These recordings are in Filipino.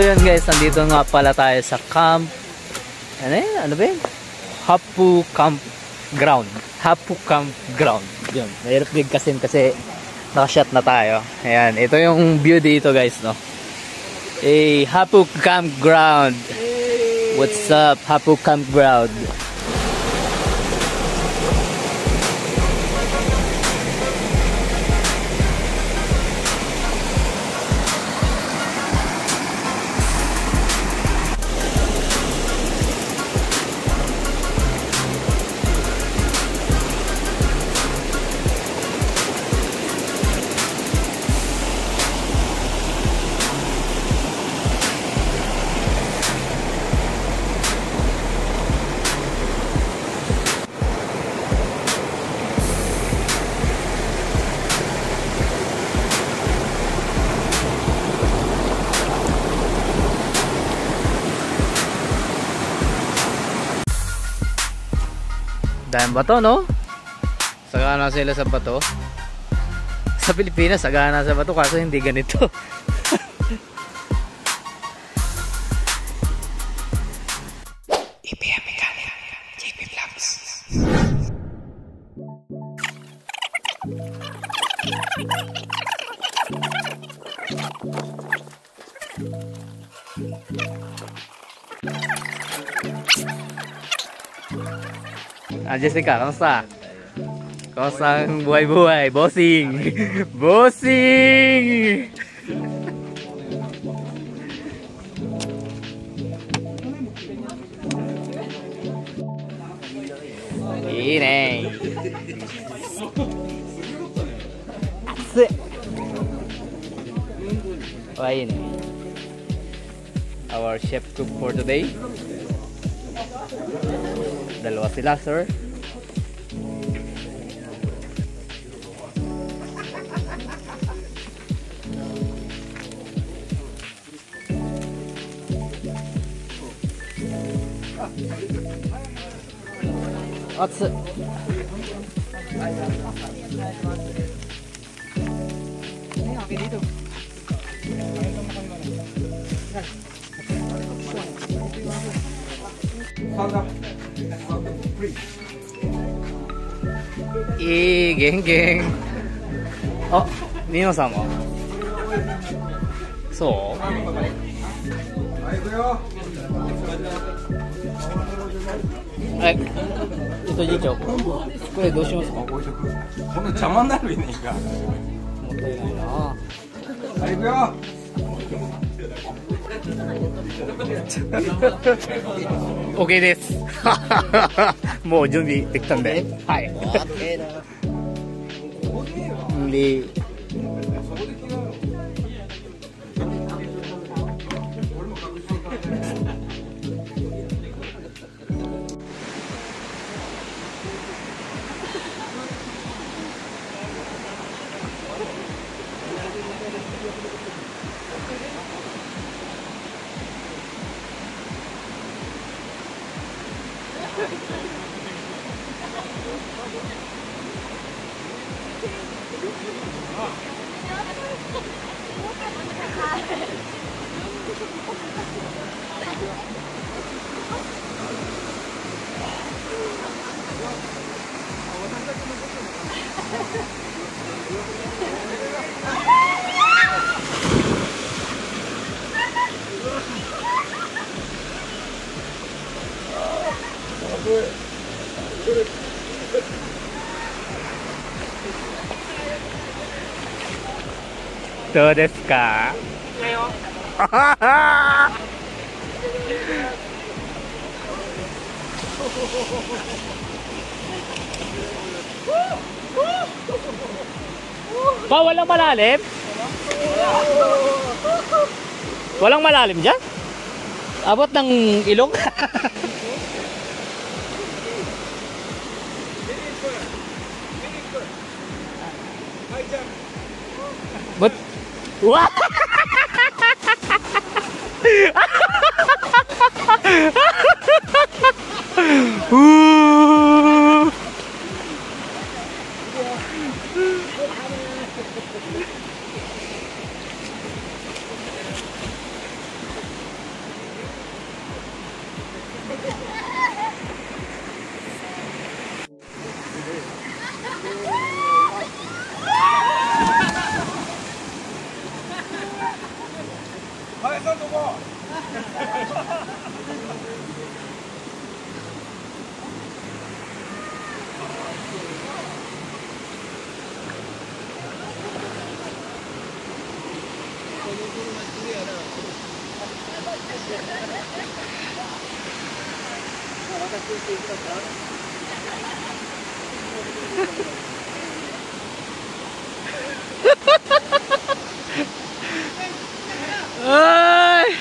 yun guys, nandito nga pala tayo sa camp. Ano yun? Ano ba yun? Hapu Campground. Hapu Campground. Yun. Mahirap bigkasin kasi nakashot na tayo. Ayan. Ito yung view dito guys, no? Hey, Hapu Campground. What's up, Hapu Campground? Dahil bato, no? Sagana sila sa bato. Sa Pilipinas, sagana sa bato kaso hindi ganito. IPM Mechanic, JP Vlogs. Jessica, kamusta? Kamusta ang buhay-buhay? Bossing! Bossing! Ini. Asik. Oh, ini. Our chef cook for today. Dalawa sila, sir. Atsu. Geng geng. Oh, Ninoさんはそう？はい。次長、これどうしますか？こんな邪魔になるねんか。もったいないな。はい、行くよ。OK です。もう準備できたんで。はい。で。どうですか？Pa, walang malalim? Walang malalim dyan? Abot ng ilong? But wah! Ay!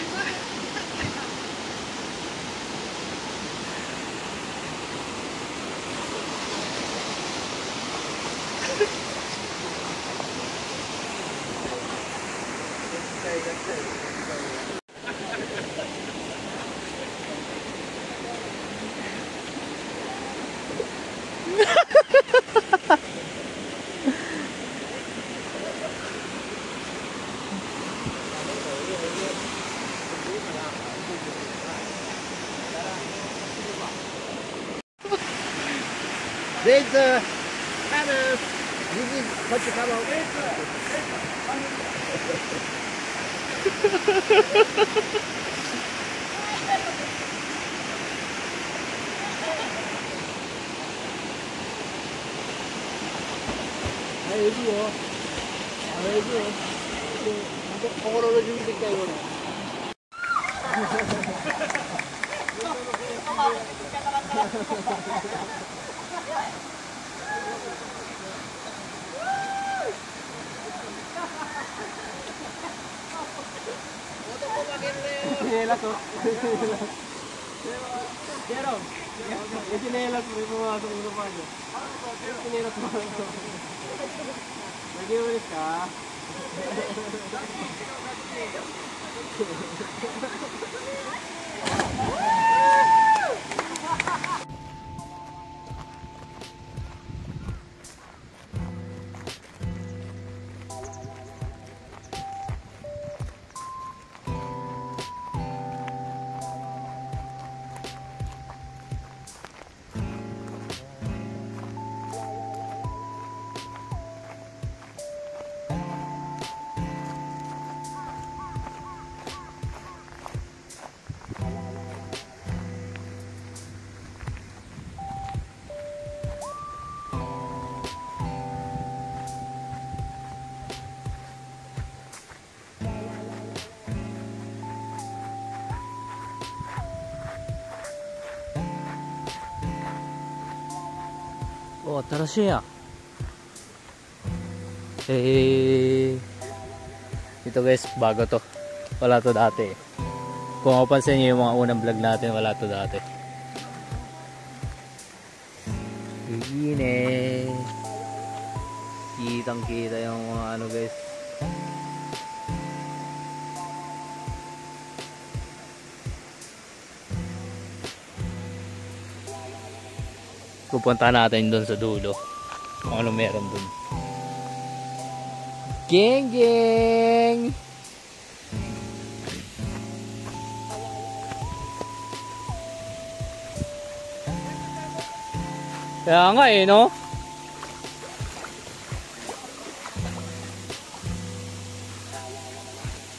There's kind of you need what you come out.心の準備できたよね。Chinelas oh. Pero, yung chinelas mo pumasok yung lupa niyo. Yung chinelas mo. Nag-iulit ka? Oh, 新しいや。Ito guys, bago to. Wala to dati. Kung mapansin niyo yung mga unang vlog natin, wala to dati. Iine. Kitang kita yung mga ano guys. Pupunta natin doon sa dulo kung ano meron doon. Geng geng! Kaya nga eh, no?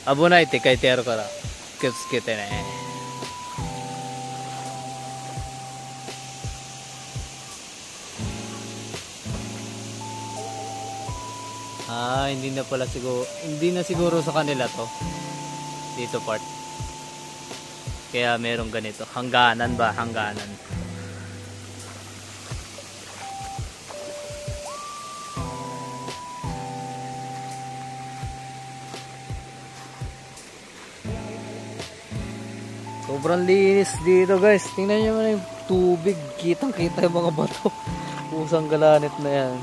Abunay te kay tero kara. Kitsukete ne. Hindi na pala siguro, hindi na siguro sa kanila to. Dito part. Kaya merong ganito. Hangganan ba? Hangganan. Sobrang linis dito guys. Tingnan nyo naman yung tubig. Kitang kita yung mga bato. Pusang galanit na yan.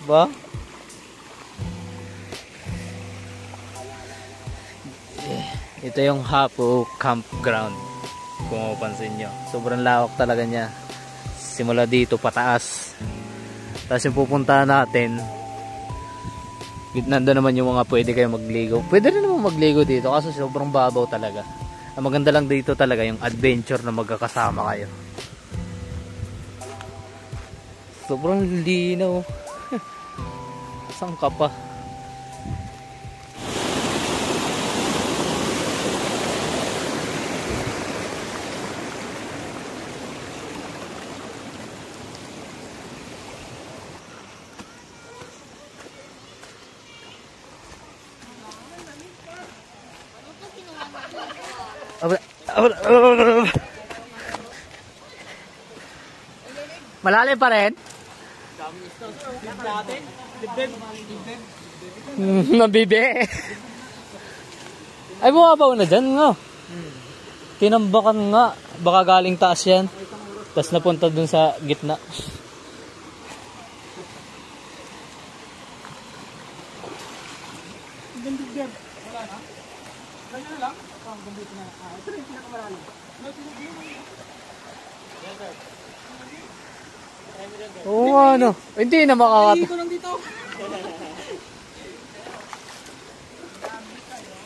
Diba? Ito yung Hapu Campground. Kung mapansin nyo. Sobrang lawak talaga niya. Simula dito pataas. Tapos yung pupuntahan natin, nandun naman yung mga pwede kayo magligo. Pwede rin naman magligo dito kasi sobrang babaw talaga. Ang maganda lang dito talaga yung adventure na magkakasama kayo. Sobrang linaw. Saan ka pa? Malalim pa rin? Nabibi. Ay, bumabaw na dyan nga. Tinambakan nga. Baka galing taas yan. Tapos napunta dun sa gitna. Oo, ano. Hindi na makakat...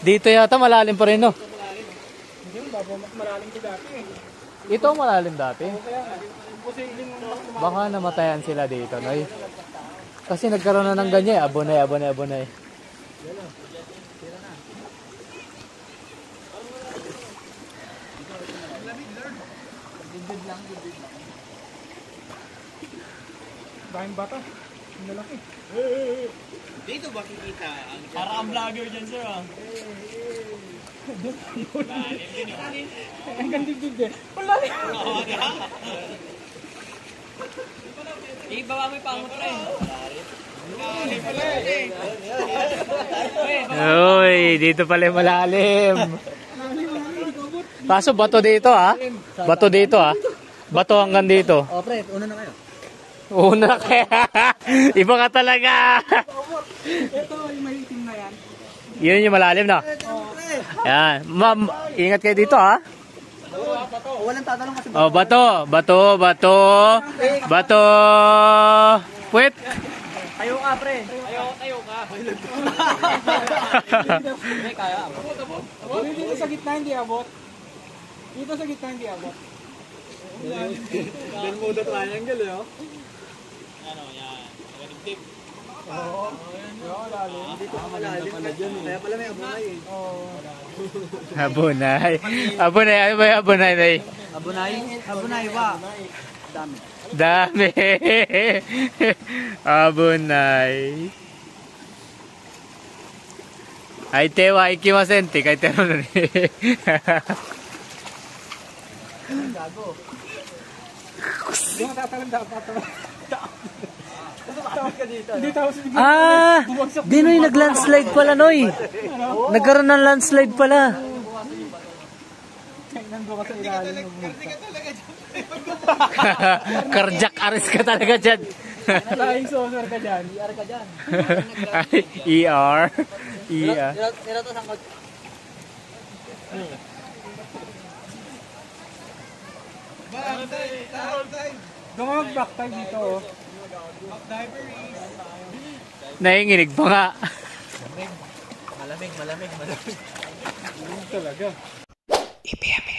Dito yata malalim pa rin, no? Malalim ko dati eh. Ito malalim dati. Kaya nga, imposibleng Baka namatayan sila dito, no? Kasi nagkaroon na ng ganyan, abonay. Dahil bata. Ang lalaki. Dito ba kikita ang Para ang vlogger dyan, sir, ah. Ang gandibdib din. Wala rin. baba mo yung pangot pre. Uy, dito pala yung malalim. Kaso bato dito, ha? Bato dito, ha? Bato hanggang dito. O pre, una na kayo. Una kaya. Iba ka talaga. Ito, yung mahitim na yan. Yun yung malalim, no? Yan. Ma'am, ingat kayo dito, ha? Walang tatanong kasi. Oh, bato. Puwit. Tayo ka pre. Tayo ka. Hindi kaya. Dito sa gitna hindi abot. Dito sa gitna hindi abot. Bermuda triangle, eh, oh. Ano yan? Nagdip. Oo. Malalim. Dito ka malalim pala dyan, eh. Kaya pala may abunay, eh. Oo. Abunay. Ano ba yung abunay, Nay? Abunay ba? Dami. Abunay. Ay, tewa, ikimasen. Tikay tero na ni. Gago. Hindi mo tatalang dapat. Tawag ka dito. Hindi tapos bigla. Di Noy, nag-landslide pala, Noy. Nagkaroon ng landslide pala. Nandun ka sa ilalim. Cardiac arrest ka talaga dyan. Flying saucer ka dyan. ER ka dyan. ER. Tira to sangkot. Doon ka mag-back time dito, oh. Nainginig pa nga. Malamig. Talaga. Ipiyamin